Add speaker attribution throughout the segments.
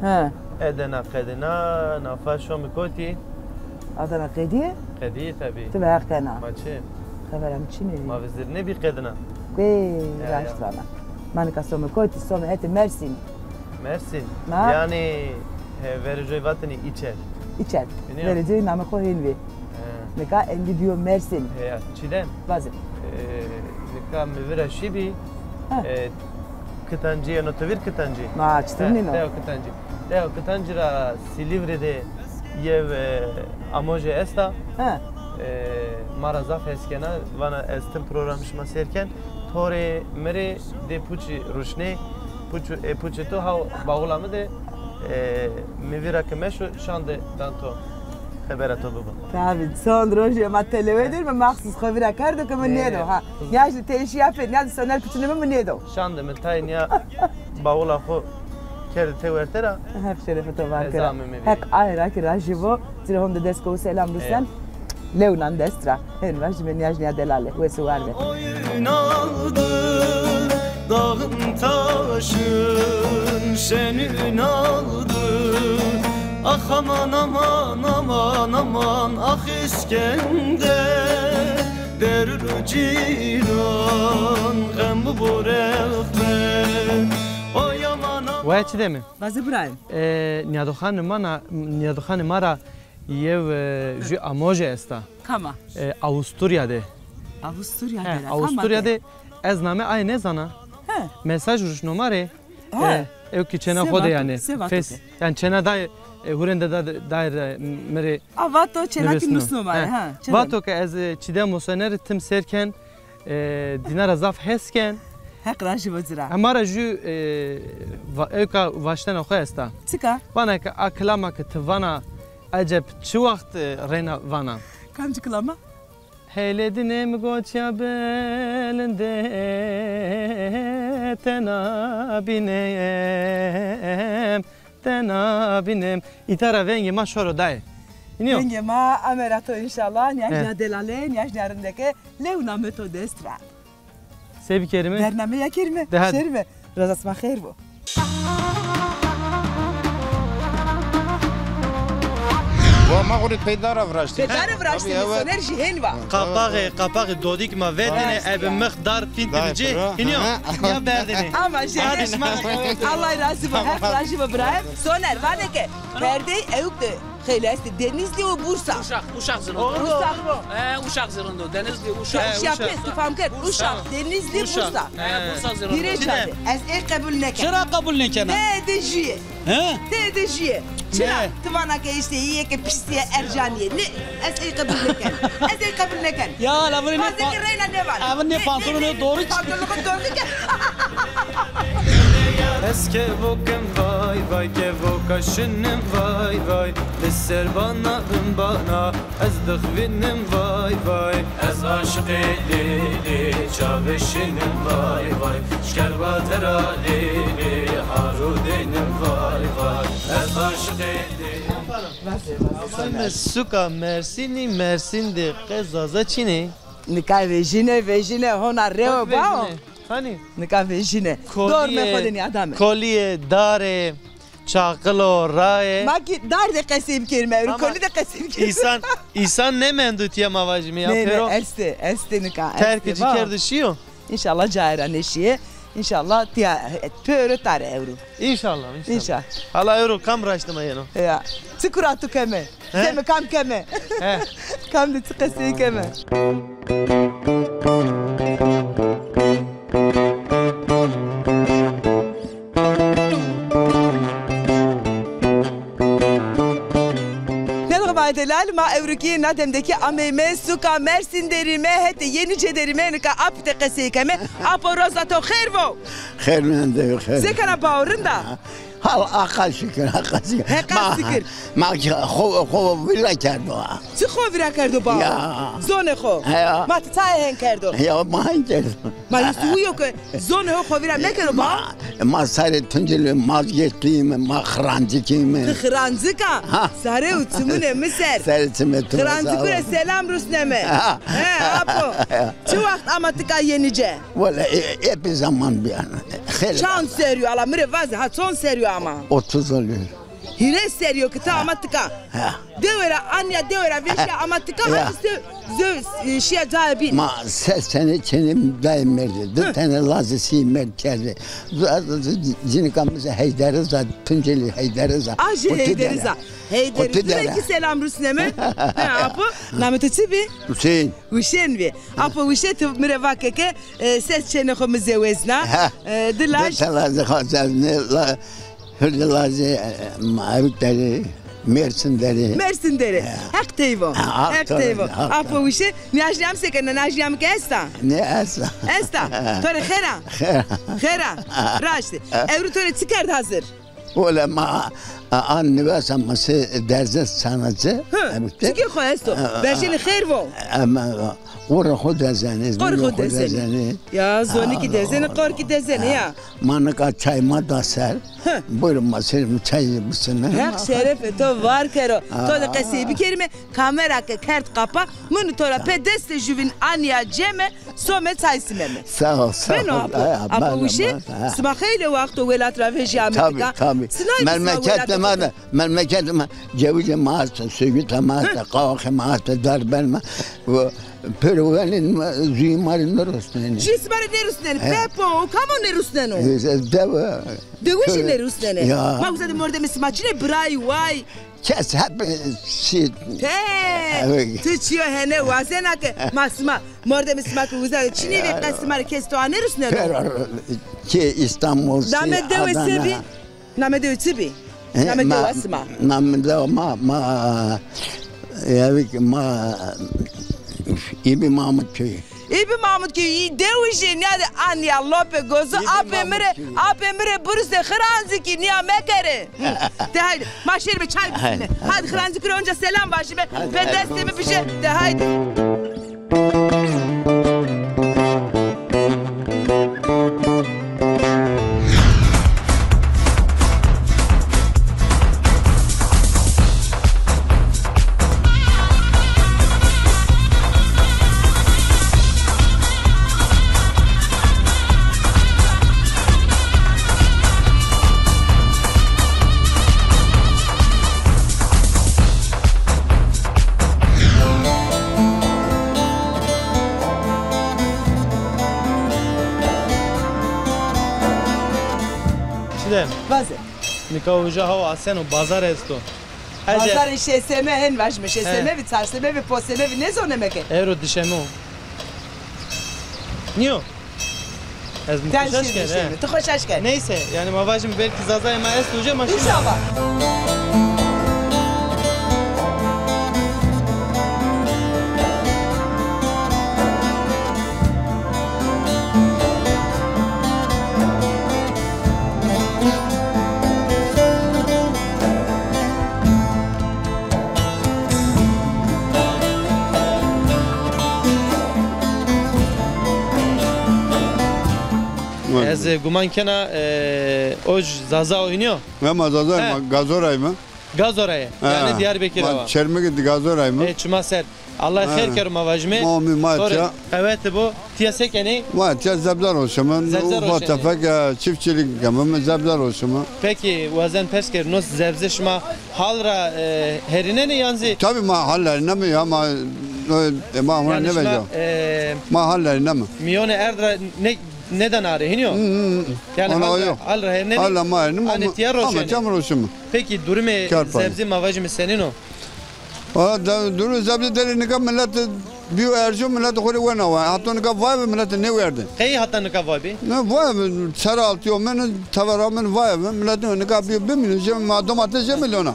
Speaker 1: ها
Speaker 2: ادنا قدنا نافاشو مكوتي
Speaker 1: أدنى قدية
Speaker 2: قديه تبي
Speaker 1: تبع قنا
Speaker 2: ما تشي
Speaker 1: خبرم چینه
Speaker 2: ما وزرني بقدنا
Speaker 1: بي راشتانا من كسوم كوتي سوم هات مرسين
Speaker 2: مرسين
Speaker 1: ما؟
Speaker 2: يعني vereceği vatani içer.
Speaker 1: İçer.
Speaker 2: Biliyor.
Speaker 1: Vereceği namı koyun ve. Neka endi diyor Mersin.
Speaker 2: Ya çilem.
Speaker 1: Bazı.
Speaker 2: Neka mevira şibi. Kıtancıya notavir kıtancı.
Speaker 1: Ma açtın mı?
Speaker 2: Deo kıtancı. Deo kıtancıra Silivri'de yev amoje esta.
Speaker 1: Ha.
Speaker 2: Marazaf eskena vana estim programışma serken tore mere de puçi ruşne puçi to ha bağlamı de mevira kemeşo şande danto خبرت تو بابا
Speaker 1: فهمت سون روجي ما تلويدر ما مخصوص خبيره كاردو كمان نيدو ها ياش تيشي افن ياز سونال كتنه من نيدو
Speaker 2: شاند من تاينيا باولا خو كرد تورترا
Speaker 1: هف شرف تو باكرا هك ايرا كي راجيبو ترهم دسكو سلام دوستان لونان دسترا هن راج من ياج نيا دلاله وسواربه
Speaker 3: dağın taşın senin aldı. Ah aman aman aman aman ah İskender derül ciran gem bu borefme oy aman aman
Speaker 2: وای چی دمی
Speaker 1: باز برایم
Speaker 2: نیادخان مرا یه جو اموجه استا
Speaker 1: کما
Speaker 2: آوستوریا ده آوستوریا ده از نامه آی نزانا mesaj ruş numara ev ki çena khoda yani fes yani çena da hurende da dair mere
Speaker 1: avato çena ki nus numara ha
Speaker 2: vato ki az çide musaner tim serken dinar azaf hesken
Speaker 1: hak raji vazira
Speaker 2: amara ju ev ka vaştan oxa esta
Speaker 1: tika
Speaker 2: bana ki aklama ki tvana acep çu vakt rena vana
Speaker 1: kamcı klama
Speaker 2: Heyledinem goçya belinde tenabinem itara vengi ma şoro dai iniyor
Speaker 1: vengi ma amerato inşallah niyajna delale niyajna rindeke levna metodestra
Speaker 2: sebi kerime
Speaker 1: bername ya kerime şerme razas ma khair bu
Speaker 4: ما قلت پیدار افراشتی
Speaker 1: پیدار افراشتی میسونر جهین و
Speaker 2: قاپاق دودیک ما ودینه اب مقدار فین تبجی اینیو یا بردینه
Speaker 1: ama şerif Allah razı olsun her raji ve Ibrahim soner vade ke perde evde Xeylesti Denizli o Bursa
Speaker 5: Uşak zırhında Uşak zırhında Denizli Uşak
Speaker 1: Şapes tufamker Uşak Denizli Bursa
Speaker 5: Bursa zırhında
Speaker 1: Direçade ez kabul neken
Speaker 5: Şera kabul neken
Speaker 1: Dedejiye Dedejiye Çıra tıvana ke işte iyi ke pisiye Ercaniye ne ez kabul neken ez kabul neken
Speaker 5: Ya lavri ne
Speaker 1: Fazla reyna ne var
Speaker 5: Avın ne pantolonu doğru
Speaker 1: Pantolonu doğru ki
Speaker 3: Eske vokem vay vay ke vokaşınım vay vay Lisser bana ez dıgvinim vay vay Ez aşık lili çavişinim vay vay Şkerbatera lili harudinim vay vay Ez aşık lili
Speaker 2: Suka Mersin'i Mersin'de Kezaza Çin'e
Speaker 1: Nika vejine hona reo bao
Speaker 2: Hani
Speaker 1: Nika vejine Dorme kodeni adamı
Speaker 2: Kolye dare Çakılo raye
Speaker 1: Maki dar de kasim kelime koli de kasim kelime
Speaker 2: İnsan ne mendutiye mavajmi ya
Speaker 1: pero este nika
Speaker 2: terkici kerdişiyor
Speaker 1: İnşallah caira neşiye İnşallah tiya pero tare euro
Speaker 2: İnşallah Hala euro kam raştıma yeno
Speaker 1: ya Tıkuratu keme Keme kam keme Kam de tıkası keme Delal ma evruki nademdeki ameme suka Mersin derime hete yenice derime nika apte kasekeme aporozato khairvo
Speaker 4: خیر من ده خیر
Speaker 1: zekana bağırında
Speaker 4: حال آقا شکر آقا شکر ما خوب ویلا کردو
Speaker 1: چی خوب ویلا کردو با زونه خوب ما تای هن کردو
Speaker 4: یا ما هن کردو
Speaker 1: ما یسویو که زونه خوب ویلا نکردو با
Speaker 4: ما سر تنجل ماز گشتیم ما خرانزی کیم
Speaker 1: خرانزی کا سره و تمونه مسر
Speaker 4: سر تمونه
Speaker 1: خرانزی کره سلام روسنامه اپو چه وقت اما تکا ینیجه
Speaker 4: ولی ای zaman بیان خیلی
Speaker 1: چند سریو الا مره واسه ها چند سریو اما
Speaker 4: 30 oluyor.
Speaker 1: هیره سریو که تا اما تکا
Speaker 4: Ha.
Speaker 1: دوره آنیا دوره ویشی اما تکا هستی شیا جایبین
Speaker 4: Ma seni çenim daim verdi. 4 tane lazisi merkezi. Cinikamızı heyderiz, Tunceli heyderiz.
Speaker 1: Aji heyderiza heyderiza sürekli selam Rusneme ne yapı namete çibi
Speaker 4: Hüseyin.
Speaker 1: Uşen vi apı uşe tu mire vakeke ses çene xumuze vezna dilaş
Speaker 4: 4 tane lazı hazırını hırlı lazı mağrutları. Mersin deri.
Speaker 1: Mersin deri. Hak teyvo. Hak teyvo. Apı uşe niyajliyam sekene niyajliyam ke esta.
Speaker 4: Ne esa?
Speaker 1: Esta. Tore khera. Khera. Raşti. Evru tore çıkardı hazır.
Speaker 4: Öyle ma anne ve sanması derse sanatçı.
Speaker 1: Çıkıyor koy esto. Berşeni khair vo.
Speaker 4: Ama Qor xud dezeni.
Speaker 1: Qor xud dezeni. Ya zoni ki dezeni, qor ki dezeni ya.
Speaker 4: Manaka çayma da ser. Buyurun masayım çay mısın?
Speaker 1: Hak şeref to var kero. To da qasibi kerime kamera ke kart qapa. Mun to la pedeste juvin anya ceme some çay simeme.
Speaker 4: Sağ ol sağ ol.
Speaker 1: Ben apa uşe smakhayla vaqto vela traveji Amerika.
Speaker 4: Tabii. Memleket ma ceviz maasta sögü tamasta qaq maasta darbelma. Peruvelin zümarin nerusneni.
Speaker 1: Jismari nerusneni. Pepo kamo nerusnenu.
Speaker 4: Deva.
Speaker 1: Devişi nerusneni.
Speaker 4: Ya.
Speaker 1: Mağuzada morde mismaçine bray vay.
Speaker 4: Kes hep şey.
Speaker 1: He. Tıçıyor hene vazena ke masma morde mismak uzada çini ve kasmar kesto nerusnenu.
Speaker 4: Ki İstanbul.
Speaker 1: Dame dewe sebi. Name dewe sebi. Name dewe asma.
Speaker 4: Name dewe ma İbi Mahmut köyü.
Speaker 1: İbi Mahmut köyü devişi niyade anya lope gozu apemire burası khranzi ki niya mekere. De haydi maşer be çay bismillah. Hadi khranzi kire önce selam başı be. Ben destemi bir şey de haydi.
Speaker 2: Vaze. Nikavuja hava asen o bazar esto.
Speaker 1: Bazar işeseme hen vaşme şeseme vi çarseme vi poseme vi ne zonemeke.
Speaker 2: Euro dişemo. Niyo? Ez mi hoş geldin?
Speaker 1: Tu hoş geldin.
Speaker 2: Neyse yani mavajım belki zazay ma esto hoca maşin.
Speaker 1: İnşallah.
Speaker 2: Ez guman kena oj zaza oynuyor.
Speaker 6: Ama zaza gazoray mı?
Speaker 2: Gazoray. Yani Diyarbakır hava.
Speaker 6: Çerme gitti gazoray mı?
Speaker 2: Çuma ser. Allah khair kerim mavajme.
Speaker 6: Mami maça.
Speaker 2: Evet bu tiyasek yani.
Speaker 6: Maça zeblar olsun. Ufak tefek çiftçilik yapımı zeblar olsun.
Speaker 2: Peki vazen pesker nos zebze şma halra herine ne yanzi?
Speaker 6: Tabii mahallerine mi ya ma ne vereceğim? Mahallerine mi?
Speaker 2: Miyone erdra ne neden arayınıyor? Yani halra herine.
Speaker 6: Halra mahallerine
Speaker 2: Hani tiyar olsun.
Speaker 6: Ama çamur olsun.
Speaker 2: Peki durume zebze mavajme senin o?
Speaker 6: Duru zebze derini ka millet bir ercü millet kore vana var. Hatta ne ka vay millet ne verdi?
Speaker 2: Hey hatta ne ka vay bi?
Speaker 6: Ne vay sarı altı o men tavaramın vay millet ne ka bir milyon ma domates milyona.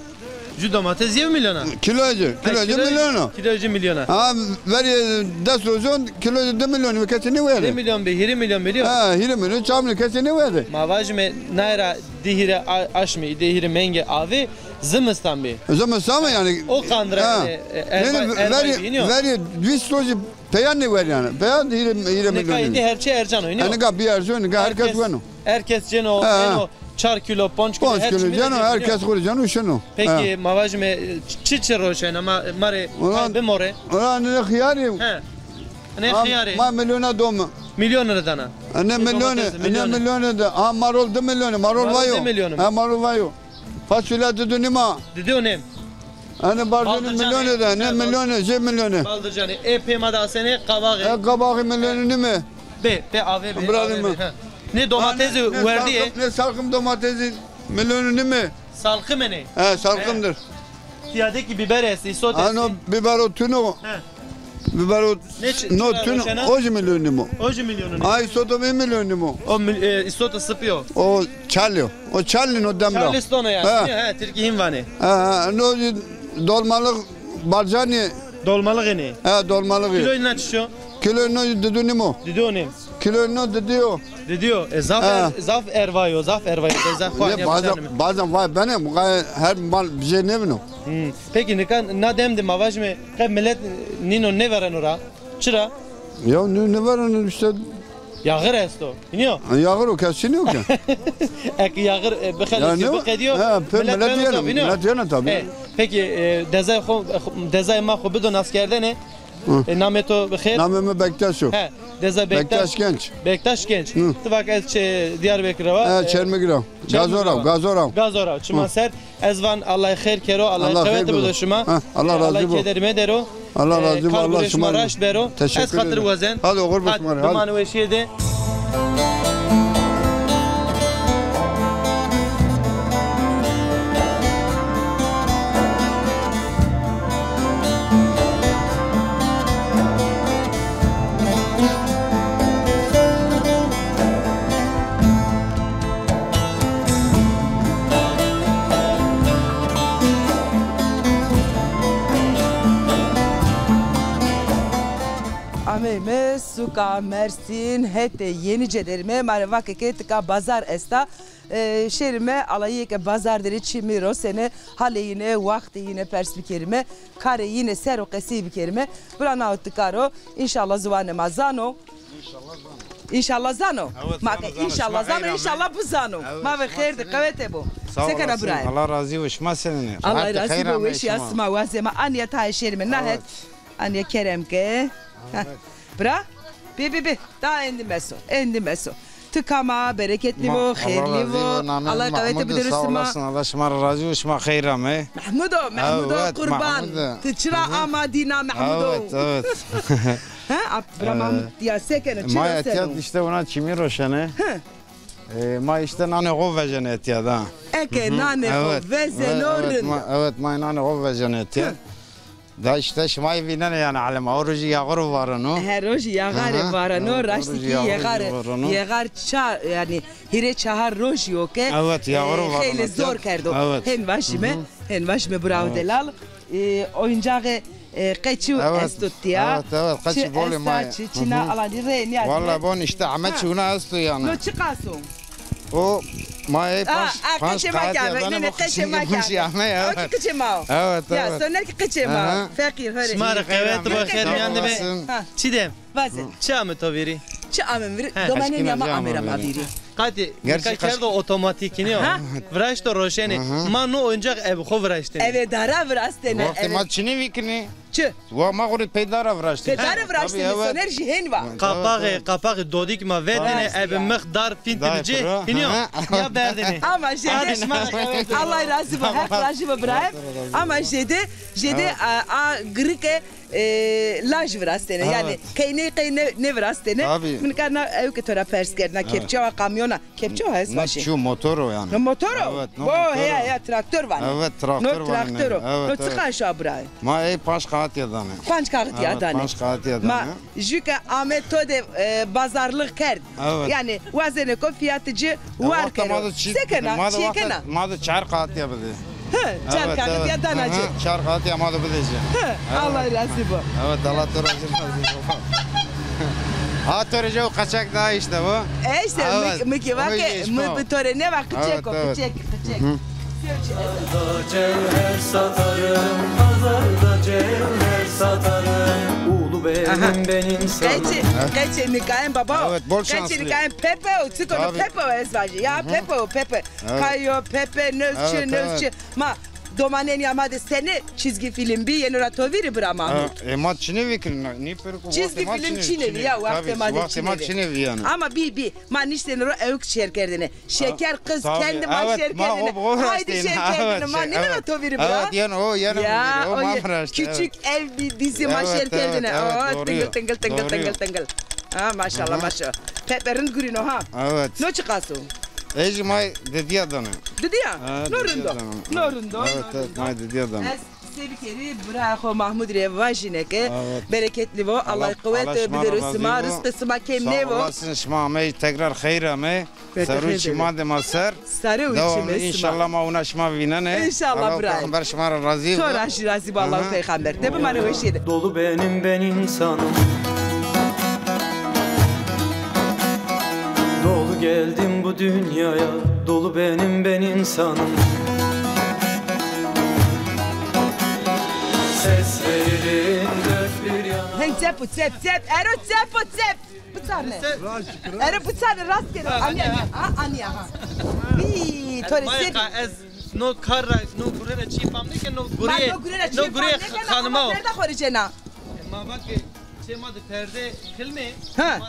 Speaker 2: Ju domates 20 milyona.
Speaker 6: Kilocu milyona.
Speaker 2: Kilocu milyona.
Speaker 6: Ha ver 10 rozon kilocu 2 milyon kesini verdi.
Speaker 2: 1 milyon be 20 milyon biliyor.
Speaker 6: Ha 20 milyon çamlı kesini verdi.
Speaker 2: Mavajme naira dihire aşmi dihire menge avi zımıstan bi.
Speaker 6: Zımıstan mı yani?
Speaker 2: O kandıra
Speaker 6: ver 200 rozi peyan ne ver yani? Peyan 20 milyon.
Speaker 2: Ne kaydı herçe ercan oynuyor.
Speaker 6: Ne ka bir ercan ne ka herkes var.
Speaker 2: Herkes ceno eno 4 kilo 5 kilo
Speaker 6: her şey cano herkes kur cano şunu.
Speaker 2: Peki mavajme çiçe roşen ama mare be more.
Speaker 6: Ulan ne khiyari?
Speaker 2: Ne khiyari?
Speaker 6: Ma milyona dom
Speaker 2: Milyon lira dana.
Speaker 6: Ne milyonu da. Ha marul 2 milyonu. Marul
Speaker 2: Marul
Speaker 6: vayo.
Speaker 2: 2 milyonu.
Speaker 6: Ha marul vayo. Fasulye dedi nima.
Speaker 2: Dedi o ne?
Speaker 6: Hani bardağın
Speaker 2: Baldırcan
Speaker 6: milyonu da. Ne
Speaker 2: he,
Speaker 6: milyonu? Şey milyonu.
Speaker 2: Baldırcanı. Pemada seni kavağı.
Speaker 6: Kabağı milyonu ne mi?
Speaker 2: Be AV be.
Speaker 6: Bırakayım mı?
Speaker 2: Ne domatesi verdi ya?
Speaker 6: Ne salkım domatesi milyonu ne mi?
Speaker 2: Salkı mı ne?
Speaker 6: He salkımdır.
Speaker 2: Tiyadeki biber esi, isot esi.
Speaker 6: Ano biber o tunu.
Speaker 2: He.
Speaker 6: Biber o no tunu.
Speaker 2: Roşana?
Speaker 6: Oji milyonu mu?
Speaker 2: Oji milyonu ne?
Speaker 6: Ay soto 1 milyonu mu?
Speaker 2: O isot sıpıyor.
Speaker 6: O çalıyor. O çalın o demra.
Speaker 2: Charleston'a ya.
Speaker 6: He.
Speaker 2: He, Türkiye Hinvani.
Speaker 6: No dolmalık barcani.
Speaker 2: Dolmalık ne?
Speaker 6: He dolmalık.
Speaker 2: Kilo ne çıkıyor?
Speaker 6: Kilo no dedi ne mu?
Speaker 2: Dedi o ne?
Speaker 6: Kilo no dedi o.
Speaker 2: Dedi o. Zaf ervayo.
Speaker 6: Bazen vay benim her mal bize ne bileyim.
Speaker 2: Peki ne demdi mavaj mı? Millet nino ne veren ora? Çıra?
Speaker 6: Ya ne var onun işte
Speaker 2: Yağır esto. İniyor.
Speaker 6: yağır o kesiniyor ki.
Speaker 2: Ek yağır bekeliyor. Bekliyor.
Speaker 6: Millet yiyelim tabii.
Speaker 2: Peki dezay ma khu bidon askerde ne? Nameto bixir.
Speaker 6: Namımı Bektaş'o.
Speaker 2: He. Dezay
Speaker 6: Bektaş genç.
Speaker 2: Bektaş genç. Tıvak ez Diyarbakır'a var.
Speaker 6: Çermigira. Gazorav.
Speaker 2: Gazorav. Çuma ser. Ezvan Allah xeyr kero. Allah kuvvet bu şuma.
Speaker 6: Allah razı
Speaker 2: Allah
Speaker 6: olsun.
Speaker 2: kederme dero.
Speaker 6: Allah razı olsun. Allah
Speaker 2: şuma raş bero.
Speaker 6: Teşekkür
Speaker 2: Ez hatır vazen.
Speaker 6: Hadi oğul basmar.
Speaker 2: Dumanı ve şeyde.
Speaker 1: Ameme suka Mersin hete yenice derime mare vakike tıka bazar esta şerime alayı ke bazar deri çimiro sene hale yine vakti yine perspikerime kare yine sero kesi bir kerime burana tıkaro inşallah zuvane mazano İnşallah zano. İnşallah bu zano. Ma ve hayır de kavete bu. Sekana buraya.
Speaker 7: Allah razı olsun seninle.
Speaker 1: Allah razı olsun yasma vazema anya ta şerime nahet anya keremke. Bra? Bi. Daha endi meso. Tıkama, bereketli bu, hayırlı bu. Allah kavete bilirsin ma.
Speaker 7: Allah şımar razı olsun hayrame.
Speaker 1: Mahmudo kurban. Tıçra amadina Mahmudo.
Speaker 7: Evet.
Speaker 1: Ha, Bra Mahmud ya sekene
Speaker 7: Ma etiyat işte ona çimi roşane. Ma işte nane govvecen etiyat ha.
Speaker 1: Eke nane govvezen.
Speaker 7: Evet ma nane govvecen etiyat. Da işte şmay vinen yani alem orucu yağır varano.
Speaker 1: Her orucu yağar varano, raştiki yağar ça yani hire çahar roji oke.
Speaker 7: Evet yağır varano.
Speaker 1: Hele zor kerdo. Hen vaşme bravo delal. Oyuncağı kaçı estutya.
Speaker 7: Evet kaçı boli may.
Speaker 1: Çina alani re ne?
Speaker 7: Vallahi bon işte Ahmet şuna estu yani.
Speaker 1: No çıkasın.
Speaker 7: O may pas
Speaker 1: ne kaçı ya. O kaçı
Speaker 7: Evet.
Speaker 1: Ya sonra kaçı fakir hare.
Speaker 2: Şmar kavete bu hayır yandı be. Çidem.
Speaker 1: Vazen.
Speaker 2: Çamı toviri.
Speaker 1: Çamı veri. Domanen yama amera maviri.
Speaker 2: Kati gerçekten otomatik iniyor. Vraş da roşeni. Manu oyuncak ev xo vraşten.
Speaker 1: Evet dara vrastene.
Speaker 7: Vakti maçını vikni.
Speaker 1: Çı.
Speaker 7: Wa ma gori peydara vraşten.
Speaker 1: Pedara vrastene soner jihen va.
Speaker 2: Kapağı dodik ma vedene ev miqdar fintilci. İniyor. Ya berdene.
Speaker 1: Ama jede Allah razı olsun. Hak razı olsun Ibrahim. Ama jede a grike laj vrastene. Yani kayne ne vrastene. Min kana ev ke tora perskerna kepçe ve kamyona. Kepçe o hes başı.
Speaker 7: Şu motoru yani.
Speaker 1: No motoro. Bo ya traktör var.
Speaker 7: Evet traktör var.
Speaker 1: No traktör. No çıkar şu Ibrahim.
Speaker 7: Ma ey paş kağıt yadane.
Speaker 1: Panç kağıt yadane.
Speaker 7: Panç kağıt yadane.
Speaker 1: Ma jüke Ahmet Tode bazarlık kerd. Yani vazene ko fiyatıcı var kero. Sekena.
Speaker 7: Madı çar kağıt yapadı.
Speaker 1: Çar kağıt yadanacı.
Speaker 7: Çar kağıt yamadı bilece.
Speaker 1: Allah razı olsun.
Speaker 7: Evet Allah razı olsun. Ha törece o kaçak daha işte bu.
Speaker 1: İşte miki vake mı töre ne vak çek.
Speaker 3: Cevher satarım, pazarda cevher satarım. Ulu benim sana.
Speaker 1: Geçen nikayen baba.
Speaker 7: Evet bol şanslı.
Speaker 1: Geçen nikayen Pepe o çıkıyor Pepe o esvacı. Ya Pepe. Kayo Pepe nözçü. Ma Domanen yamade seni çizgi film bir yeni ratoviri bura Mahmut.
Speaker 7: Emat Çinevi kirin. Ni perku.
Speaker 1: Çizgi film Çinevi ya vakti
Speaker 7: Emat Çinevi yani.
Speaker 1: Ama bir manişten o evk şekerlerine. Şeker kız kendi ma şekerlerine. Haydi şekerlerine ma ne ratoviri bura.
Speaker 7: Evet yani o yani.
Speaker 1: Ya
Speaker 7: o mamraştı.
Speaker 1: küçük ev bir dizi ma şekerlerine. Tıngıl. Ha maşallah maşallah. Peperin gurino ha.
Speaker 7: Evet.
Speaker 1: Ne çıkarsın?
Speaker 7: Ej may dedi adamı.
Speaker 1: Dedi ya. Norundo.
Speaker 7: Evet may dedi adamı.
Speaker 1: Sevkeri bırakı Mahmud Revajineke. Bereketli bu. Allah kuvvet bilir ısma rızkı sıma kemne bu.
Speaker 7: Sağ olasın şma tekrar hayra me. Saru çima de maser.
Speaker 1: Sarı uçime
Speaker 7: İnşallah ma ona şma vinane.
Speaker 1: İnşallah bırak.
Speaker 7: Peygamber şma razı.
Speaker 1: Sonra razı Allah peygamber. De bu bana hoş yedi.
Speaker 3: Dolu ben insanım. Dolu geldim bu dünyaya. Dolu ben insanım. Ses veririm dört bir yana.
Speaker 1: Hen cep. Ero cep. Bu tane. Ero bu tane rastgele. Anya. Bir tore sev.
Speaker 2: No karra no gurera çipam ne ki no gureye hanıma o.
Speaker 1: Nerede koruyacağına?
Speaker 2: Ma bak çemadı perde filmi.
Speaker 1: Ha.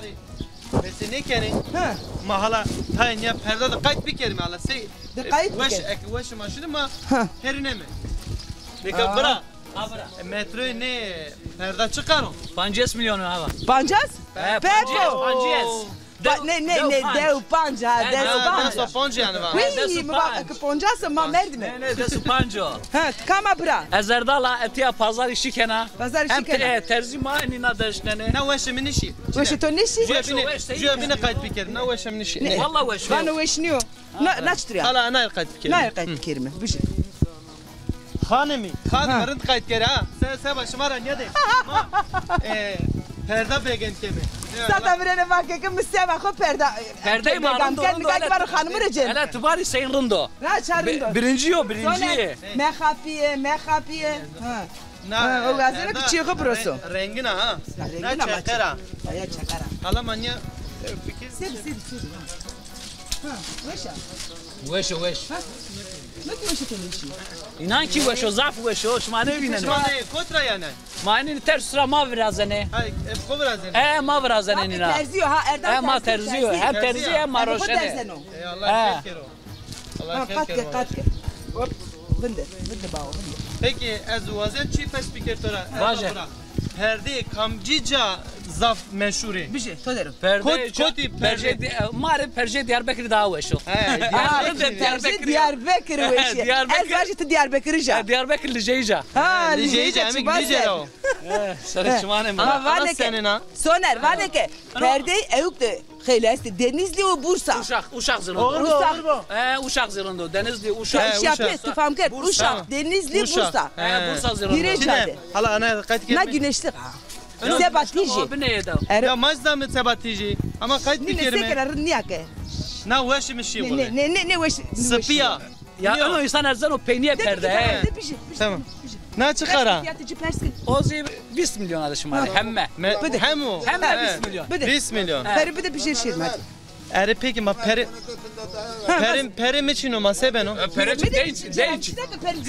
Speaker 2: Pesi ne kene?
Speaker 1: Ha.
Speaker 2: Mahala tanya perde de kayıt bir kelime hala şey.
Speaker 1: De kayıt bir kelime.
Speaker 2: Weş maşını ma
Speaker 1: Ha.
Speaker 2: herine mi? Ne kabra? Metro ne perde çıkar o.
Speaker 5: 5 milyon hava.
Speaker 1: Pancas? Pepo.
Speaker 5: Pancas.
Speaker 1: Ne dev panca.
Speaker 2: Dessa ponte yani var.
Speaker 1: Oui, bak pancas ma merdi mi?
Speaker 5: Ne de su panco.
Speaker 1: Ha, kama bra.
Speaker 5: Ezerdala etiya pazar işi kena.
Speaker 1: Pazar işi kena.
Speaker 5: Hem terzi ma nina deşnene.
Speaker 2: Ne weş min işi.
Speaker 1: Weş to nişi?
Speaker 2: Juya bine kayıt bir kelime. Ne weş min işi.
Speaker 5: Vallahi weş.
Speaker 1: Bana weş niyo. Naçtırya.
Speaker 2: Hala ana kayıt bir kelime.
Speaker 1: Ne kayıt bir kelime? Bu şey.
Speaker 2: Hanımı, hanımın kayıt kere ha. Sen başıma ran ya de. Perde begen kemi.
Speaker 1: Sada birine bak ki müsteva ko perde.
Speaker 5: Perde mi
Speaker 1: alın doğru? Kendi var hanımı recen.
Speaker 5: Hele tubari sayın rundo.
Speaker 1: Ne çağırın?
Speaker 5: Birinci o birinci.
Speaker 1: Mehapiye. Ha. O gazete küçüğü burası.
Speaker 2: Rengin ha.
Speaker 1: Rengin ama çakara. Ya çakara.
Speaker 2: Hala manya.
Speaker 1: Sev. Ha, weşa.
Speaker 5: Weş.
Speaker 1: Ne weşa konuşuyor?
Speaker 5: İnan ki weş o zaf weş o şmane binene.
Speaker 2: Şmane kontra yani.
Speaker 5: Mani ters sıra ma virazene.
Speaker 2: Hay, kovrazene.
Speaker 5: Ma virazene nina.
Speaker 1: Terziyor ha Erdem.
Speaker 5: Ma terziyor. Hem terzi hem maroşene.
Speaker 2: Allah kero. Allah kero.
Speaker 1: Katke. Hop. Binde bağı.
Speaker 2: Peki ez vazen çi perspektora.
Speaker 5: Vaje.
Speaker 2: Perde kamcica zaf meşhuri.
Speaker 1: Bir şey söylerim.
Speaker 2: Koti perde.
Speaker 5: Mare perje Diyarbakır daha weş o.
Speaker 1: Diyarbakır weşi. Ez vajit Diyarbakırja.
Speaker 5: Diyarbakır Lijeja.
Speaker 1: Ha,
Speaker 2: Lijeja mi Lijero.
Speaker 5: Sarı şmane mi?
Speaker 1: Ama var ne ki? Soner var ne ki? Perde evde Xeylesti Denizli o Bursa.
Speaker 5: Uşak zırhında. Uşak zırhında. Denizli Uşak.
Speaker 1: Iş yapıyor tufam ker. Uşak Denizli Bursa.
Speaker 5: Bursa zırhında.
Speaker 1: Gireceğiz.
Speaker 2: Hala ana kayıt
Speaker 1: Na
Speaker 2: kelime.
Speaker 1: güneşli. Sebatiji.
Speaker 5: O bine yedim.
Speaker 2: Ya mazda mı sebatiji? Ama kayıt bir
Speaker 1: Ne
Speaker 2: kelime.
Speaker 1: sekerar niyake.
Speaker 2: Na weş mi şey bu?
Speaker 1: Ne weş.
Speaker 2: Sıpiya.
Speaker 5: Ya onu insan erzen o peyniye perde.
Speaker 2: Tamam. Ne çıkara?
Speaker 1: Fiyatıcı perski.
Speaker 5: Ozi 20 milyon adı şmane. Hemme.
Speaker 2: Hem o.
Speaker 5: Hemme 20 milyon.
Speaker 2: 20 milyon.
Speaker 1: Peri bir de pişir hadi.
Speaker 2: Eri peki ma peri mi çino ma seben o?
Speaker 5: Pereci denç.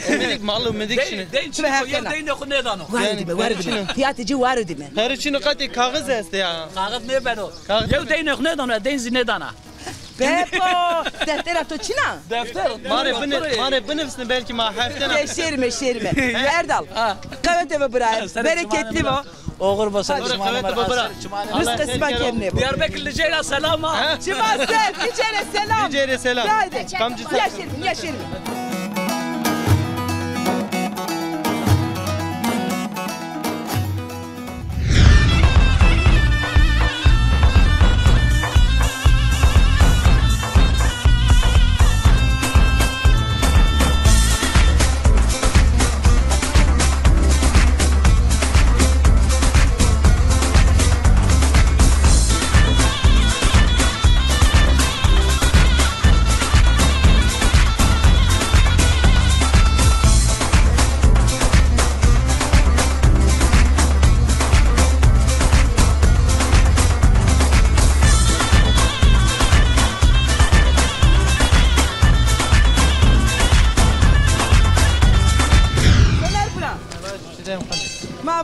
Speaker 2: Medik malı medik şimdi.
Speaker 5: Denç. Ya deyin yok ne dano.
Speaker 1: Vardı mı? Fiyatıcı vardı mı?
Speaker 2: Peri çino kati kağıt este ya.
Speaker 5: Kağıt ne ben o?
Speaker 2: Kağıt
Speaker 5: Ya deyin yok ne dano. Deyin zine dana.
Speaker 1: Pepo. Defter atoçina.
Speaker 5: Defter.
Speaker 2: Mare bınıfsın belki ma haftana.
Speaker 1: Şerime. Erdal. Kavete ve Brian. Bereketli bu.
Speaker 5: Oğur basan
Speaker 2: Kavete
Speaker 5: şmane
Speaker 2: babara.
Speaker 1: Rızkı sıma kemne bu.
Speaker 5: Diyarbakır Lijeja selama.
Speaker 1: Çımazsın. Nicere selam.
Speaker 2: Nicere selam.
Speaker 1: Haydi.
Speaker 2: Kamcı
Speaker 1: Yaşırım.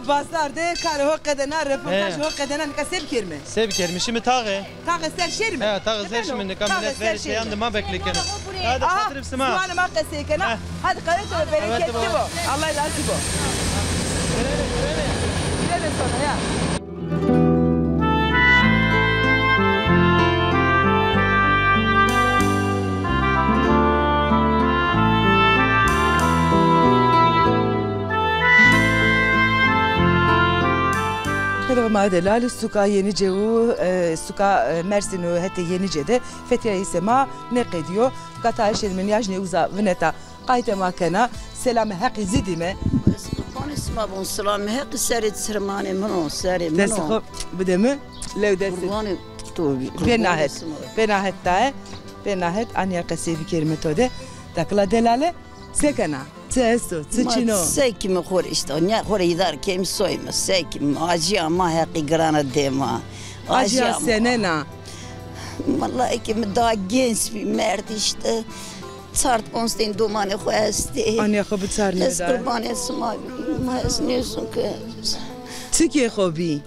Speaker 1: Bazar de kar ho kadena reportaj ho kadena nika seb kirme.
Speaker 2: Seb kermişi mi tağı?
Speaker 1: Tağı ser şirme.
Speaker 2: He tağı ser şimdi nika millet ver şey yandı ma bekliken. Hadi hatırım sima.
Speaker 1: Suana ma kasekena. Hadi karıtı bereketli bu. Allah razı bu. Nerede sonra ya? Madde Lale Suka Yenice u Suka Mersin u hete Yenice'de Fethiye Sema ne kediyor? Kata şermin yajne uza veneta qayte makana selam hakkı zidime.
Speaker 8: Konuşma bu selam hakkı seri sırmane mano seri mano.
Speaker 1: Desho بدمه لو دست.
Speaker 8: Kurbanı tuğbi.
Speaker 1: Benahet anya kasevi kerimetoda takla delale sekana. Testo, tıçino.
Speaker 8: Sekim khor işte. Ne khor idar kim soyma sekim. Acı ama hakkı grana dema.
Speaker 1: Acı senena.
Speaker 8: Vallahi ki daha genç bir mert işte. Sart onsten dumanı khoyasti.
Speaker 1: Anya khobi tsarne da.
Speaker 8: Eskurban esma. Ma esniyorsun ki.
Speaker 1: Tiki khobi.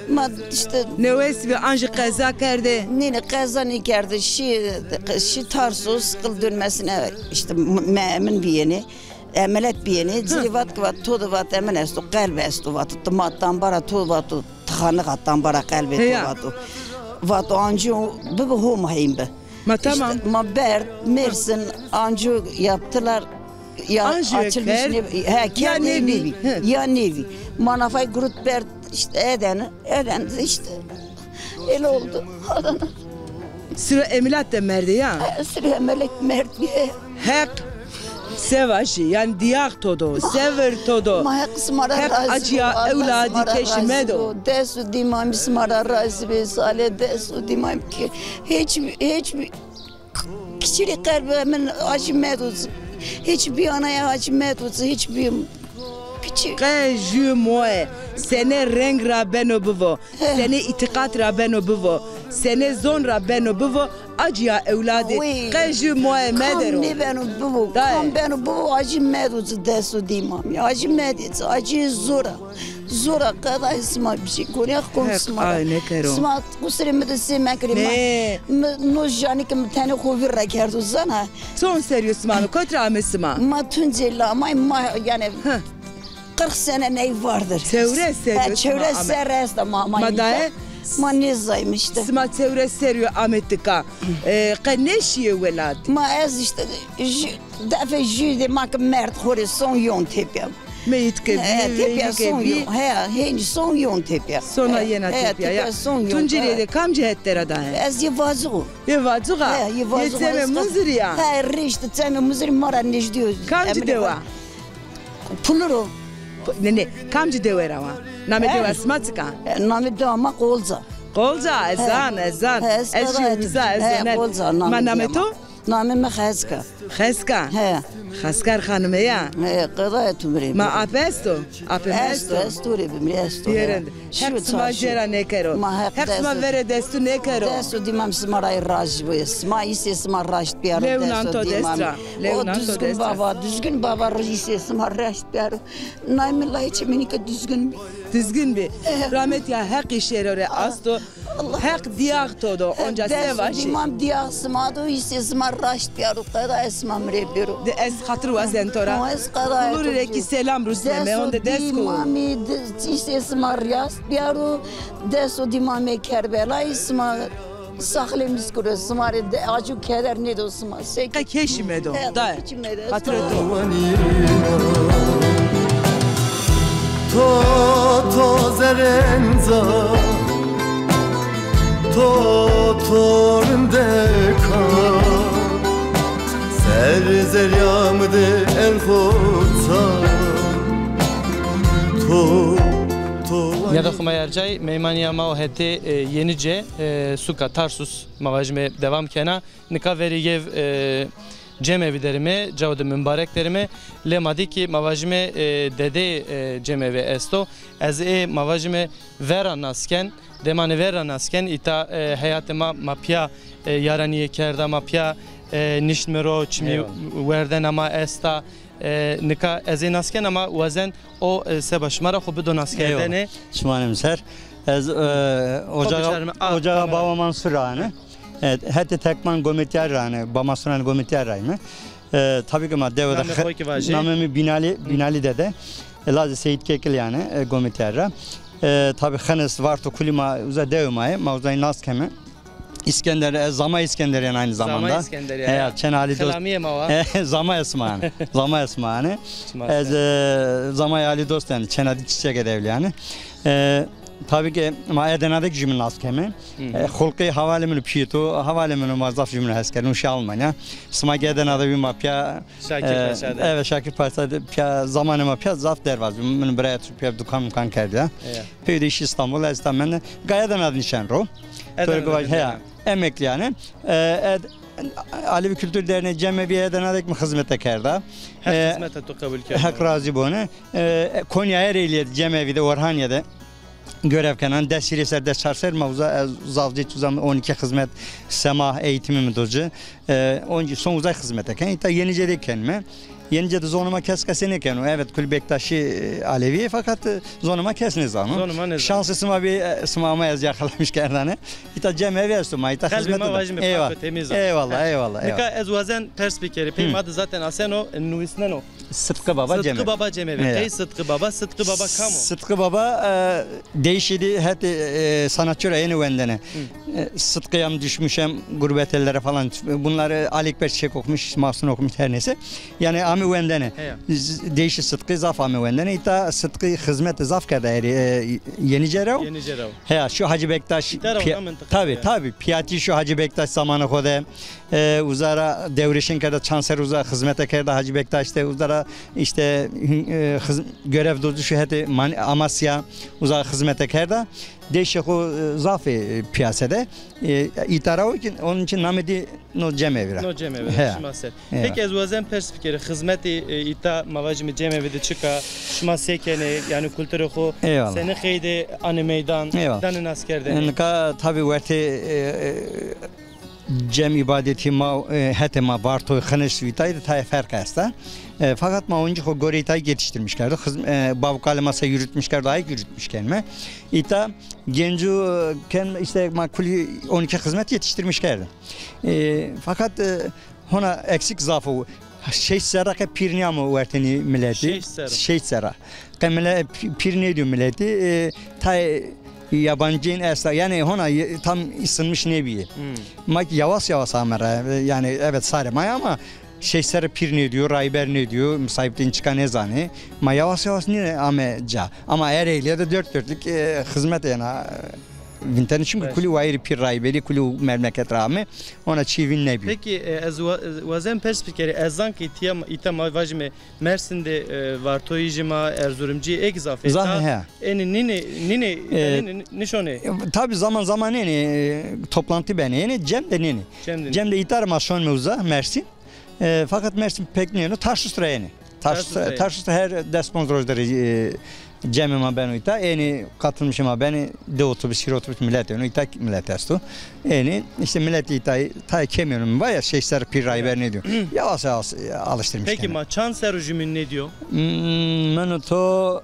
Speaker 8: Ma işte
Speaker 1: Neves ve anji kaza kerde.
Speaker 8: Nene kazanı kerdi şi Tarsus kıl dönmesine işte memin biyeni emelet biyeni zilivat kvat todavat emen estu kalbe estu vat tomattan bara todavat tıkanı kattan bara kalbe todavat vat anju bu hom heimbe
Speaker 1: Ma tamam.
Speaker 8: işte ma ber Mersin anju yaptılar ya açılmış ne ya nevi ya nevi manafay grup ber işte eden işte el oldu adana.
Speaker 1: Sıra emilat da merde ya.
Speaker 8: Sıra melek merdiye.
Speaker 1: Hek sevaşı yani diyak todo, sever todo.
Speaker 8: Mahak smara
Speaker 1: Hek
Speaker 8: razı.
Speaker 1: acıya evladı keşmedo.
Speaker 8: Desu dimam smara razı ve sale desu dimam ki hiç kişilik kalbimin acımadı. Hiçbir anaya acımadı. Hiçbir
Speaker 1: Qeju moe sene renk ra beno buvo sene itikat ra beno buvo sene zon ra beno buvo acıya evladı qeju moe medero
Speaker 8: ne beno buvo kam beno buvo acımadı desu dimam acımadı acı zora kadar isma bir şey konuya konuşma isma kusure de sema krema no jani ki tane kovir rakerdu zana
Speaker 1: son serios mano kontra mesma
Speaker 8: ma tuncela ma yani 40 sene ne vardır?
Speaker 1: Çevre seriyor.
Speaker 8: Çevre seriyor da
Speaker 1: Madaye
Speaker 8: manizaymıştı.
Speaker 1: Sma çevre seriyor Amerika. Kaneşiye velad.
Speaker 8: Ma ez işte defa jüde mak mert hore son yon tepya.
Speaker 1: Meyit kebi.
Speaker 8: Tepya son yon. Henüz son yon tepya.
Speaker 1: Sona yena tepya ya. Tunceli'de kam cihetler da.
Speaker 8: Ez yevazu.
Speaker 1: Yevazu ga. Yetseme muzri ya.
Speaker 8: Ha rişte tseme muzri mara nejdiyor.
Speaker 1: Kam cideva.
Speaker 8: Puluru.
Speaker 1: Ne kamcı devera va name deva smatka
Speaker 8: name deva ma kolza
Speaker 1: ezan ezan ma name to
Speaker 8: name me khaska
Speaker 1: Xaskar xanım ya
Speaker 8: qada tumri
Speaker 1: ma apesto
Speaker 8: esturi bimri esto
Speaker 1: yerinde hepsma jera ne kero hepsma vere destu ne kero
Speaker 8: destu dimam smaray rajbu sma ise smar rajt piar
Speaker 1: Leonanto destra
Speaker 8: düzgün baba ise smar rajt piar naim la hiç minik
Speaker 1: düzgün bir rahmet ya hak işerore asto hak diyak todo onca sevaşi
Speaker 8: dimam diyak smado ise smar rajt piar qada esmam rebiru
Speaker 1: de es hatru azentora Lureki selam rusleme onde desko
Speaker 8: dimami ise smar rajt piaru deso dimame kerbela isma sahlemiz kuru smare acı keder ne de osma
Speaker 1: sek keşmedo da hatreto
Speaker 9: to zerenza to torndeka ser yağmdı el khotsa
Speaker 2: Ya da xuma yercay meymaniya ma hete Yenice Suka Tarsus mavajme devam kena nika veriyev cemevi derime cavde mübarek derime le madiki mavajme dede cemevi esto az mavajme vera nasken demane vera nasken ita hayatıma mapya yaraniye kerda mapya nişmero çmi verden ama esta nika ezê nasken ama wazen o seba şmara xwe bidon naskerdenê
Speaker 10: Şmanım ser. Ez ocağa baba Mansur rane. Hatta tekman gomityer rane. Bamasınan gomityer rane. Tabii ki madde o da namemi binali dede. Lazı Seyit Kekil yani gomityer ra. Tabii xanes varto kulima uza devmaya mavzayı naskeme. İskender, Zama İskender yani aynı zamanda.
Speaker 2: Zama İskender ya.
Speaker 10: Evet, Çenali dost.
Speaker 2: Selamiye mava.
Speaker 10: Zama Esmane. Zama Esmane. Ez Zama Ali dost yani Çenali çiçek edevli yani. Tabii ki ma Edena'daki cümle naskeme. Hulki havalimini piyito, havalimini mazaf cümle heskerin uşa Almanya. Smagi Edena'da bir mapya.
Speaker 2: Şakir Paşa'da.
Speaker 10: Evet, Şakir Paşa'da pya zamanı mapya zaf dervaz. Benim buraya pya dukan kerdi. Peyde iş İstanbul, İstanbul'da Gayedena'da nişan ro. Edena'da. Emekli yani. Alevi Kültür Derneği Cemeviye Edena'daki mi hizmete kerda?
Speaker 2: Hizmete tu kabul kerda.
Speaker 10: Hak razı bunu. Konya Ereğli'de Cemevi'de Orhaniye'de görev kenan desiri ser desarser mavza zavcı tuzam 12 hizmet sema eğitimi müdürcü. Son uzay hizmete ken ita Yenice'de kenme. Yenice'de zonuma keskesine ken evet kul Bektaşi Alevi fakat zonuma kesne zaman.
Speaker 2: Zonuma ne?
Speaker 10: Şansısıma bir sımama yaz yakalamış kerdane. ita cemevi estuma ita hizmet. Eyvallah.
Speaker 2: Nika ezwazen perspekeri peymad zaten aseno nuisneno.
Speaker 10: Sıtkı Baba Cemevi.
Speaker 2: Sıtkı Baba Cemevi. Key Sıtkı Baba, Sıtkı Baba kamo.
Speaker 10: Sıtkı Baba değişidi hep sanatçı yeni vendene. Sıtkıyam düşmüşem gurbet ellere falan. Bunları Ali Ekber Çiçek okumuş, Mahsun okumuş her neyse. Yani ami vendene. Değişi Sıtkı zaf ami vendene. İta Sıtkı hizmet zaf kadar Yenice'rav.
Speaker 2: Yenice'rav.
Speaker 10: He şu Hacı Bektaş. Tabii. Piyati şu Hacı Bektaş zamanı kode. Uzara devrişin kadar Çanser uza hizmete kerda Hacı Bektaş'ta uzara işte görev dozu şu heti Amasya uza hizmete kerda değişik o zafi piyasada itarav ki onun için namedi no cemevi.
Speaker 2: No cemevi. Şmaser. Peki ezwazen perspekeri hizmeti ita mavajmi cemevi de çıka şmasekene yani kültürü xo seni xeyde ani meydan danın askerden.
Speaker 10: Nika tabi verti cem ibadeti ma hetema vartoy xanes vitaydı tay fark asta. Fakat ma önce o goritayı yetiştirmişlerdi. Bavukale masa yürütmüşler daha yürütmüşken ita gencu ken işte makuli 12 hizmet yetiştirmişlerdi. Fakat ona eksik zafı Şeyh Serra ke pirniyamı verteni milleti. Şeyh Serra. Kemele pirni diyor milleti. Tay yabancının esna yani ona tam ısınmış nebiye. Yavaş amara yani evet sarmaya ama Şeyhser Pir ne diyor, Rayber ne diyor, sahipten çıkan ezanı. Ma yavaş ne ameca. Ama Ereğli'ye de dört dörtlük hizmet yani. Vinterin çünkü kulü vayri Pir Rayberi, kulü memleket rağmen ona çivin ne biliyor.
Speaker 2: Peki vazen perspekeri ezan ki itama vajme Mersin'de vartoyicima Erzurumcu egzaf eta nini nişone.
Speaker 10: Tabi zaman yani toplantı beni yani Cem'de itar maşon mevza Mersin. Fakat Mersin pek ne Tarsus'ta yani. Tarsus'ta her desponsorları Cem'ime ben uyta yani katılmışım ben de otobüs millet yani uyta millet estu. Yani işte millet itayı tay kemiyorum var ya Şeyhser Pir Rayber ne diyor. Yavaş alıştırmış.
Speaker 2: Peki ma Çanser rejimi ne diyor?
Speaker 10: Menuto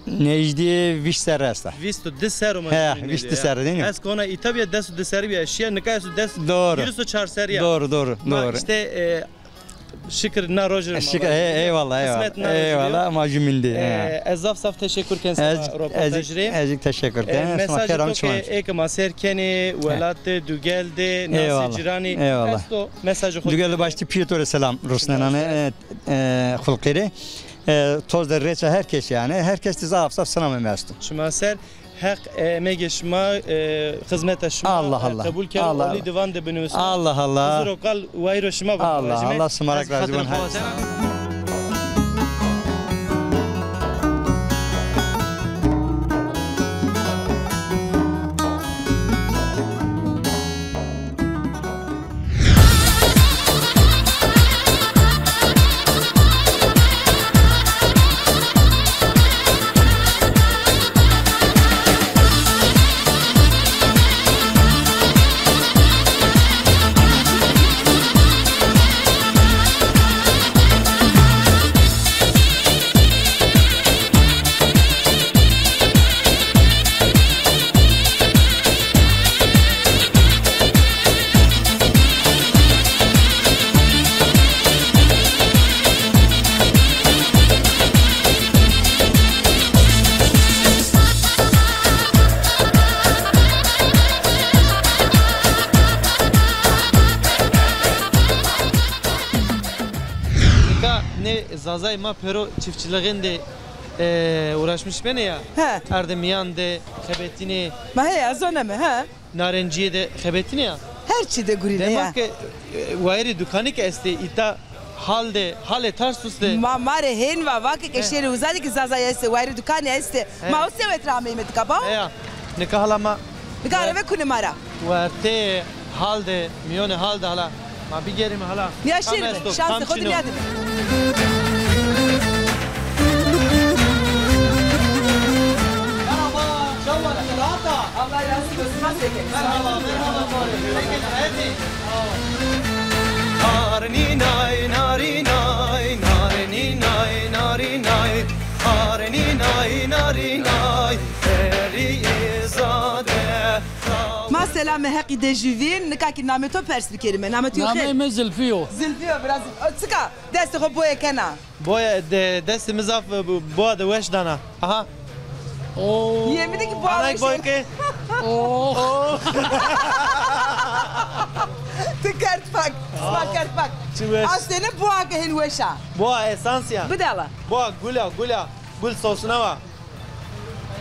Speaker 10: Necdi Vişteresta.
Speaker 2: Visto desero mu?
Speaker 10: Vişter değil mi?
Speaker 2: Es kona İtalya desu deseri bir eşya ne kadar des.
Speaker 10: Doğru.
Speaker 2: Yürüsü çarser ya.
Speaker 10: Doğru.
Speaker 2: İşte şükür na rojer.
Speaker 10: Şükür eyvallah macumindi.
Speaker 2: Ezaf saf teşekkür kendisine röportajri.
Speaker 10: Ezik teşekkür ederim.
Speaker 2: Mesajı ki ekma serkeni velate dügelde nasi cirani. Esto mesajı.
Speaker 10: Dügelde başta Piyotor'a selam Ruslanane hulkeri. Tozda reçe herkes yani herkes de zaafsaf sınavı mesut.
Speaker 2: Şmaser hak megeşma hizmet eşma
Speaker 10: Allah
Speaker 2: kabul kere oli divan de benüsü
Speaker 10: Allah
Speaker 2: zurokal vayroşma
Speaker 10: Allah smarak razı
Speaker 2: Tere Zazay ma pero çiftçiliğinde uğraşmış beni ya.
Speaker 1: He.
Speaker 2: Erdemiyan de xebetini
Speaker 1: Ma he azona mı ha?
Speaker 2: narenciye de xebetini ya.
Speaker 1: Her çide gurine ya.
Speaker 2: Demek ki vayri dükkanı ki esti ita hale Tarsus de.
Speaker 1: Ma mare hen va vak ke şeri uzadi ki zaza yeste vayri dukan yeste. Ma o sevet rame met kaba.
Speaker 2: Ya nikahlama
Speaker 1: Gare ve kuni mara.
Speaker 2: verte halde miyone halde hala. Ma bir gerim hala.
Speaker 1: Ya şeri şansı kodu niye adım. Allah razı olsun.
Speaker 2: Merhaba, merhaba.
Speaker 3: Narinay, narinay, narinay, narinay, narinay, narinay, erizade.
Speaker 1: Ma selam haqi de juvin nikaki nameto persli kelime nameto yok.
Speaker 5: Name Zülfiyo.
Speaker 1: Zilfiyo biraz. Çıka. Deste ko boya kana.
Speaker 2: Boya de destimiz af boya de weş dana. Aha.
Speaker 5: Oo.
Speaker 1: Yemedi ki bu
Speaker 2: Anak boy ki.
Speaker 5: Oo.
Speaker 1: Tıkart bak. Smakart bak.
Speaker 2: Çiveş.
Speaker 1: Aslında bu akı hen weşa.
Speaker 2: Boya esansiya.
Speaker 1: Bıdala.
Speaker 2: Boya gula. Gul sosuna va.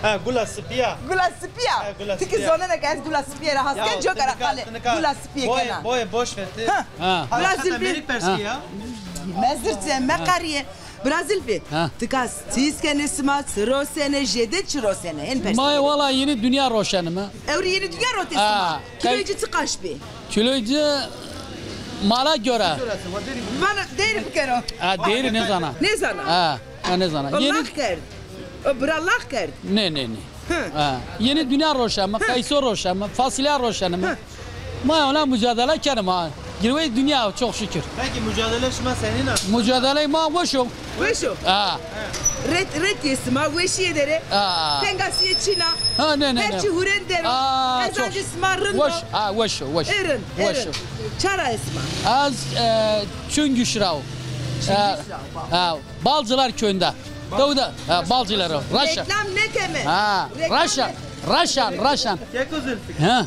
Speaker 2: Ha gula spiya.
Speaker 1: Gula spia.
Speaker 2: gula
Speaker 1: Tiki
Speaker 2: spia.
Speaker 1: zona ne gaz gula spia hasken jokara kale. Gula spia kana.
Speaker 2: Boya boş verdi.
Speaker 5: Ha.
Speaker 1: Brazil
Speaker 2: Amerik perski ya.
Speaker 1: Mezirce mekariye. Brazil fi. Tıkas tisken isma sirosene jede çirosene hen persi.
Speaker 5: May valla yeni dünya roşanı mı?
Speaker 1: Evri yeni dünya rotesi
Speaker 5: Ha.
Speaker 1: ma. Kiloycu tıkaş bi.
Speaker 5: Kiloycu mala göre.
Speaker 1: Bana derim kero.
Speaker 5: Ha değil ne zana?
Speaker 1: Ne sana?
Speaker 5: Ha. Ha ne zana? Yeni
Speaker 1: Allah kerd. O brallah kerd.
Speaker 5: ne. Ha. Yeni dünya roşanı mı? Kayso roşanı mı? Fasulye roşanı mı? May ona mücadele kerim ha. Girmeyi dünya çok şükür.
Speaker 2: Peki mücadele şuma senin ha.
Speaker 5: Mücadele ma boşum.
Speaker 1: Weşo.
Speaker 5: Ha.
Speaker 1: Ret yesima weşiye dere.
Speaker 5: Ha.
Speaker 1: Pengasiye çina.
Speaker 5: Ha ne.
Speaker 1: Herçi huren dere.
Speaker 5: Aa, çok.
Speaker 1: Ezancı smarrın
Speaker 5: Weş. Ha weş.
Speaker 1: Erin. Çara esma.
Speaker 5: Az Çüngüşrav. Balcılar köyünde. Doğuda Balcılar o. Raşa.
Speaker 1: Reklam ne keme?
Speaker 5: Ha. Raşan.
Speaker 2: Keko Zülfik.
Speaker 5: Ha.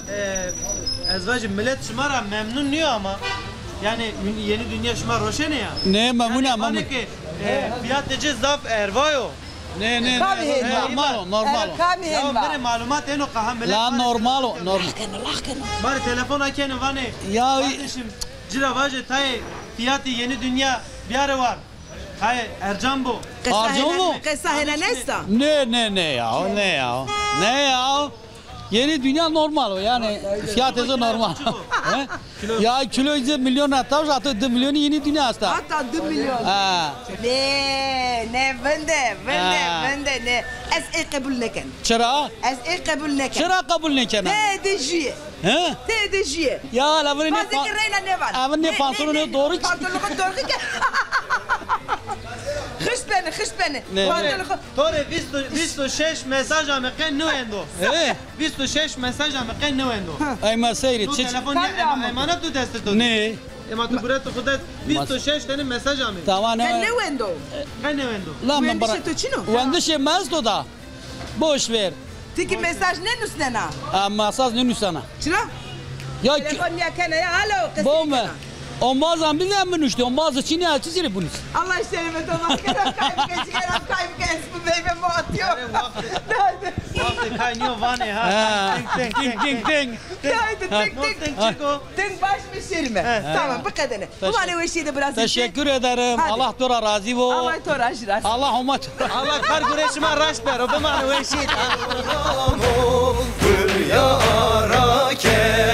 Speaker 2: Ezvacı millet şumara memnun niyor ama. Yani yeni dünya şuma roşene ya.
Speaker 5: Ne memnun ama.
Speaker 2: Hani ki fiyat dece zaf ervayo.
Speaker 5: Ne.
Speaker 1: Kavi hen va.
Speaker 5: Normal.
Speaker 1: Kavi
Speaker 2: Ya
Speaker 1: hen va.
Speaker 2: biri malumat eno kaha millet.
Speaker 5: La normal.
Speaker 2: Bari telefon akeni vane.
Speaker 5: Ya
Speaker 2: Kardeşim cira vacı tay fiyatı yeni dünya bir ara var. Hay Ercan bu.
Speaker 5: Harcam mı?
Speaker 1: Kısa hene nesta.
Speaker 5: Ne ya? Yeni dünya normal o yani fiyatı normal. Ya kiloydu milyon atav zaten 2 milyonu yeni dünya hasta.
Speaker 1: Hatta 2 milyon.
Speaker 5: Ha.
Speaker 1: Ne vende ne. Es kabul neken.
Speaker 5: Çıra?
Speaker 1: Es kabul neken.
Speaker 5: Çıra kabul ne kana?
Speaker 1: Ne dejiye.
Speaker 5: He?
Speaker 1: Ne dejiye.
Speaker 5: Ya la bunu ne?
Speaker 1: Bazı kirayla ne var?
Speaker 5: Ama ne pantolonu doğru ki?
Speaker 1: Pantolonu doğru ki. Kış beni.
Speaker 2: Tore 26 mesaj ameken ne endo?
Speaker 5: He?
Speaker 2: 26 mesaj ameken ne endo?
Speaker 5: Ay masayri.
Speaker 2: Tu telefon ya emanet tu destek tu.
Speaker 5: Ne?
Speaker 2: Ema tu buraya tu kudet 26 tane mesaj ame.
Speaker 5: Tamam
Speaker 1: Ne
Speaker 5: ne?
Speaker 1: wendo?
Speaker 2: Ben ne endo?
Speaker 5: La
Speaker 1: Bu
Speaker 5: ben bara.
Speaker 1: endişe toçino.
Speaker 5: Wendişe mezdo da. Boş ver.
Speaker 1: Tiki mesaj ne nusnena?
Speaker 5: Ama saz ne nüsana?
Speaker 1: Çıra?
Speaker 5: Ya
Speaker 1: Telefon ya kana ya alo.
Speaker 5: bomba. On bazen bir de mi nüştü? On bazı Çin'e açıcı bunu.
Speaker 1: Allah işlerime tamam. Kaybı geç bu beybe mu atıyor.
Speaker 2: Vakti kaynıyor vane ha.
Speaker 5: Ding.
Speaker 1: Haydi
Speaker 2: Tik çiko.
Speaker 1: Tek baş bir şerime. Tamam bu kadarını. Bu bana o şeyde biraz.
Speaker 5: Teşekkür ederim.
Speaker 1: Hadi.
Speaker 5: Allah tora razı ol.
Speaker 1: Allah tora ajras.
Speaker 5: Allah umat.
Speaker 2: Allah kar güreşime raş ver. O bana o eşit.
Speaker 3: Gül yarake.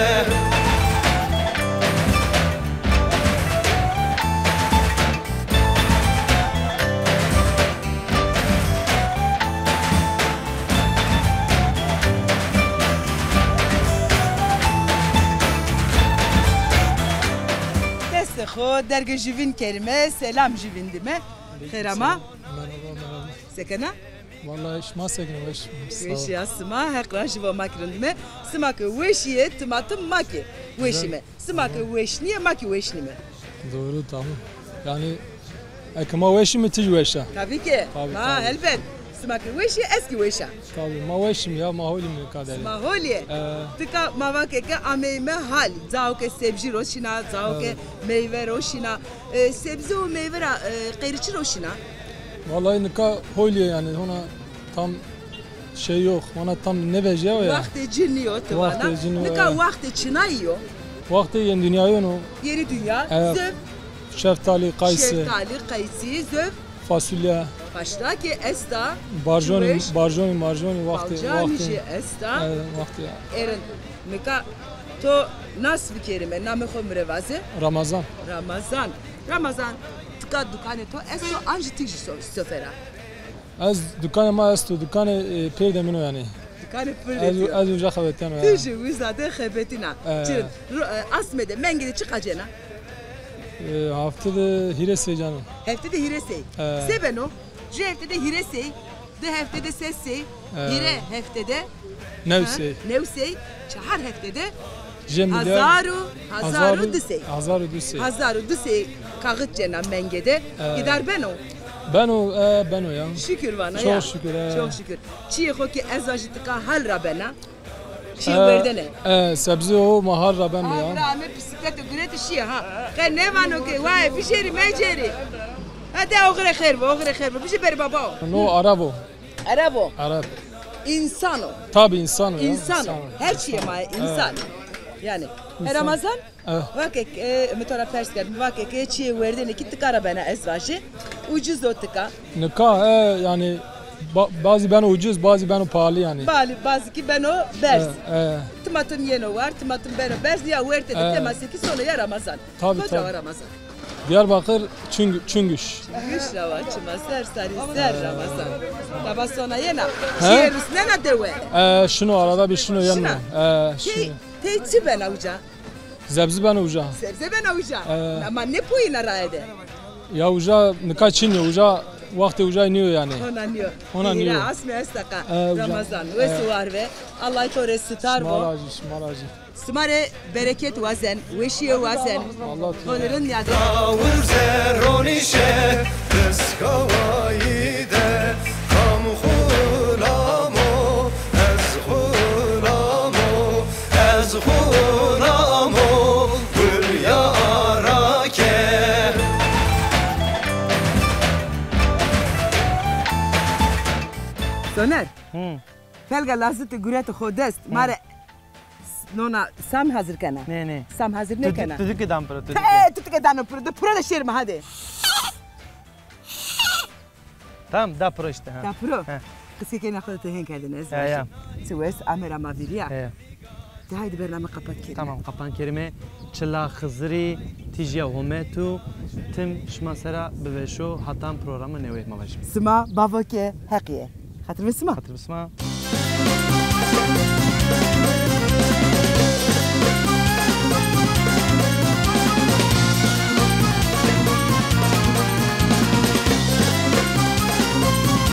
Speaker 1: Xo derge jivin kelime selam jivin dime. Xerama. Sekena?
Speaker 11: Vallahi şma sekene veş.
Speaker 1: Veşi asma hakla jiva makrin dime. Smak veşiye tmatım maki. Veşime. Smak veşniye maki veşnime.
Speaker 11: Doğru tamam. Yani ekma veşi mi tij veşa?
Speaker 1: Tabii ki.
Speaker 11: Tabii,
Speaker 1: Ha
Speaker 11: tabii.
Speaker 1: elbet. Smak weşi eski weşa.
Speaker 11: Tabii ma weşim ya ma holim kadar.
Speaker 1: Ma holiye. Tıka mavake ke ameyme hal. Zauke sebzi roşina, zauke meyve roşina. Sebzi o meyve qeyriçi roşina.
Speaker 11: Vallahi nika holiye yani ona tam şey yok. Ona tam ne beceği ya.
Speaker 1: Vakti cinniyor tıvana.
Speaker 11: Vakti cinniyor.
Speaker 1: Nika vakti çinayiyor.
Speaker 11: Vakti yeni dünyayı onu.
Speaker 1: Yeni dünya. Zöv.
Speaker 11: Şeftali, kayısı.
Speaker 1: Şeftali, kayısı, zöv.
Speaker 11: Fasulye.
Speaker 1: Başta ki esta.
Speaker 11: Barjoni vakti.
Speaker 1: Barjoni esta.
Speaker 11: Vakti ya.
Speaker 1: Erin. Nika to nasıl bir kelime? Namı khomre vaze.
Speaker 11: Ramazan.
Speaker 1: Ramazan. Tıka dükkanı to esto anji tiji sofera.
Speaker 11: Az dükkanı ma esto dükkanı perdemino yani.
Speaker 1: Dükkanı perdemino.
Speaker 11: Az uca xabetten ya.
Speaker 1: Tiji wizade xabetina. Çirin asmede mengede çıkacağına.
Speaker 11: Haftada hirese canım.
Speaker 1: Haftada hirese. Sebeno. Ju haftada hirese. De haftada sesse. Hire haftada. Nevse. Çahar haftada. Hazaru duse. Hazaru duse. Kağıt cena mengede. Gider beno
Speaker 11: ya.
Speaker 1: Şükür bana
Speaker 11: ya. Çok şükür.
Speaker 1: Çok şükür. Çiğ hoki ezajıtıka hal rabena. Çiğ verdene.
Speaker 11: Sebze o mahal raben ya.
Speaker 1: Rame bisiklete güreti şiğ ha. Kır ne vano ki vay pişeri meceri. Hadi oğre khair. Pişi beri baba.
Speaker 11: No Arabo.
Speaker 1: Arab. İnsano.
Speaker 11: Tabii insano ya.
Speaker 1: İnsano. Her şey ma insan. Yani Ramazan vakit metora pers geldim vakit çiğ verdene ki tıkara bana ezvajı. Ucuz o tıka.
Speaker 11: Nikah yani bazı ben ucuz bazı ben pahalı yani.
Speaker 1: Bazı ki ben o bers. Tımatım yeno var tımatım ben o bers ya verte de teması ki sonra ya Ramazan.
Speaker 11: Tabii.
Speaker 1: Ramazan.
Speaker 11: Diyarbakır Çüngüş.
Speaker 1: Çüngüş ravaçıma ser Ramazan. Taba sonra yena. Şiirus nena dewe.
Speaker 11: Şunu arada bir şunu yanma.
Speaker 1: Teyçi ben avuca.
Speaker 11: Zebzi ben uca.
Speaker 1: Sebze ben avuca. Ama ne puyuna raede?
Speaker 11: Ya uca nikah Çin ya uca vakti uca iniyor yani.
Speaker 1: Ona niyor. Asmi estaka Ramazan ve suvar ve Allah tore sitar bo.
Speaker 11: Şmalacı.
Speaker 1: Smare bereket vazen, veşiye vazen. Onların yadı.
Speaker 9: Davul zerronişe, deskavayide, kam hulamo, ez hulamo, gül yarake.
Speaker 1: Soner. Felga lazıtı güretı xodest. Mare Nona sam hazır kana.
Speaker 2: Ne.
Speaker 1: Sam hazır ne kana?
Speaker 2: Tutuk edam pro.
Speaker 1: Tutuk edam pro. Pro da şerme hadi.
Speaker 2: Tamam da pro işte.
Speaker 1: Da pro. Kısa kene xodete hen kerdiniz. Ya. Siwes amera maviriya. De haydi bername kapat Kerime.
Speaker 2: Tamam kapan Kerime. Çilla Xızri Tijiya Hometu Tim Şmasera Beveşo Hatam programı ne uyma başım.
Speaker 1: Sma bavoke hakiye. Hatır mısın?
Speaker 2: Hatır mısın?